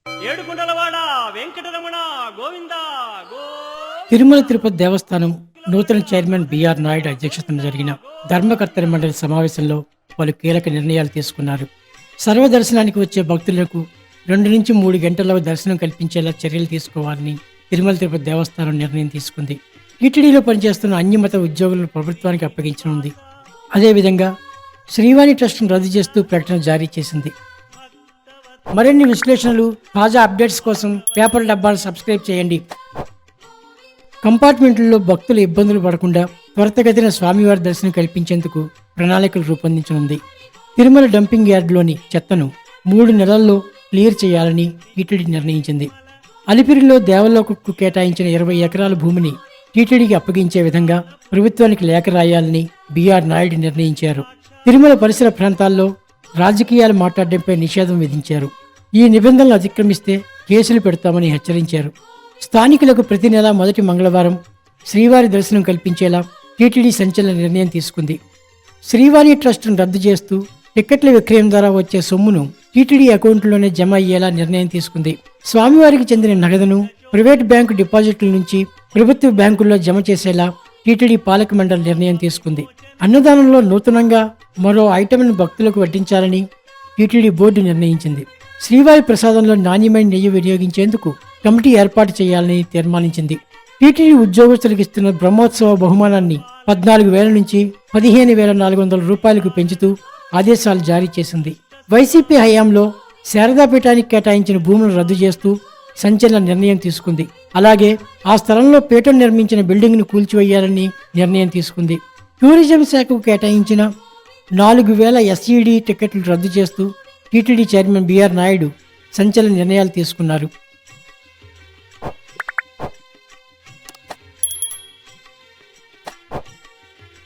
ఏడుకొండలవాడ Venkataramana Govinda go. Tirumala Tirupati దేవస్థానం నూతన chairman BR Naidu అధ్యక్షతన జరిగిన ధర్మకర్తల మండలి సమావేశంలో పలు కీలక నిర్ణయాలు తీసుకున్నారు. సర్వదర్శనానికి వచ్చే భక్తులకు 2 నుంచి 3 గంటల్లో దర్శనం కల్పించేలా చర్యలు తీసుకోవాలని తిరుమల తిరుపతి దేవస్థానం నిర్ణయం తీసుకుంది. టీటీడీలో పనిచేస్తున్న అన్ని మత ఉద్యోగులను ప్రభుత్వానికి అప్పగించనుంది. అదేవిధంగా శ్రీవాణి ట్రస్ట్ను రద్దు చేస్తూ ప్రకటన జారీ చేసింది. మరిన్ని విశ్లేషణలు, తాజా అప్డేట్స్ కోసం పేపర్ డబ్బాను సబ్స్క్రైబ్ చేయండి. కంపార్ట్మెంట్లలో భక్తులు ఇబ్బందులు పడకుండా త్వరితగతిన స్వామివారి దర్శనం కల్పించేందుకు ప్రణాళికలు రూపొందించనుంది. తిరుమల డంపింగ్ యార్డులోని చెత్తను 3 నెలల్లో క్లియర్ చేయాలని టీటీడీ నిర్ణయించింది. అలిపిరిలో దేవలోకకు కేటాయించిన 20 ఎకరాల భూమిని టీటీడీకి అప్పగించే విధంగా ప్రభుత్వానికి లేఖ రాయాలని బిఆర్ నాయుడు నిర్ణయించారు. తిరుమల పరిసర ప్రాంతాల్లో రాజకీయాలు మాట్లాడడంపై నిషేధం విధించారు. ఈ నిబంధనలు అతిక్రమిస్తే కేసులు పెడతామని హెచ్చరించారు. స్థానికులకు ప్రతి నెల మొదటి మంగళవారం శ్రీవారి దర్శనం కల్పించేలా టీటీడీ సంచలన నిర్ణయం తీసుకుంది. శ్రీవాణి ట్రస్టును రద్దు చేస్తూ టిక్కెట్ల విక్రయం ద్వారా వచ్చే సొమ్మును టీటీడీ అకౌంట్లోనే జమ అయ్యేలా నిర్ణయం తీసుకుంది. స్వామివారికి చెందిన నగదును ప్రైవేట్ బ్యాంకు డిపాజిట్ల నుంచి ప్రభుత్వ బ్యాంకుల్లో జమ చేసేలా టీటీడీ పాలక మండలి నిర్ణయం తీసుకుంది. అన్నదానంలో నూతనంగా మరో ఐటెంను భక్తులకు వడ్డించాలని టీటీడీ బోర్డు నిర్ణయించింది. శ్రీవారి ప్రసాదంలో నాణ్యమైన నెయ్యి వినియోగించేందుకు కమిటీ ఏర్పాటు చేయాలని తీర్మానించింది. టీటీడీ ఉద్యోగస్తులకు ఇస్తున్న బ్రహ్మోత్సవ బహుమానాన్ని 14,000 నుంచి 15,400 రూపాయలకు పెంచుతూ ఆదేశాలు జారీ చేసింది. వైసీపీ హయాంలో శారదాపీఠానికి కేటాయించిన భూములను రద్దు చేస్తూ సంచలన నిర్ణయం తీసుకుంది. అలాగే ఆ స్థలంలో పీఠం నిర్మించిన బిల్డింగ్ను కూల్చివేయాలని నిర్ణయం తీసుకుంది. టూరిజం శాఖకు కేటాయించిన 4,000 ఎస్ఈడి టికెట్లు రద్దు చేస్తూ టీటీడీ చైర్మన్ బిఆర్ నాయుడు సంచలన నిర్ణయాలు తీసుకున్నారు.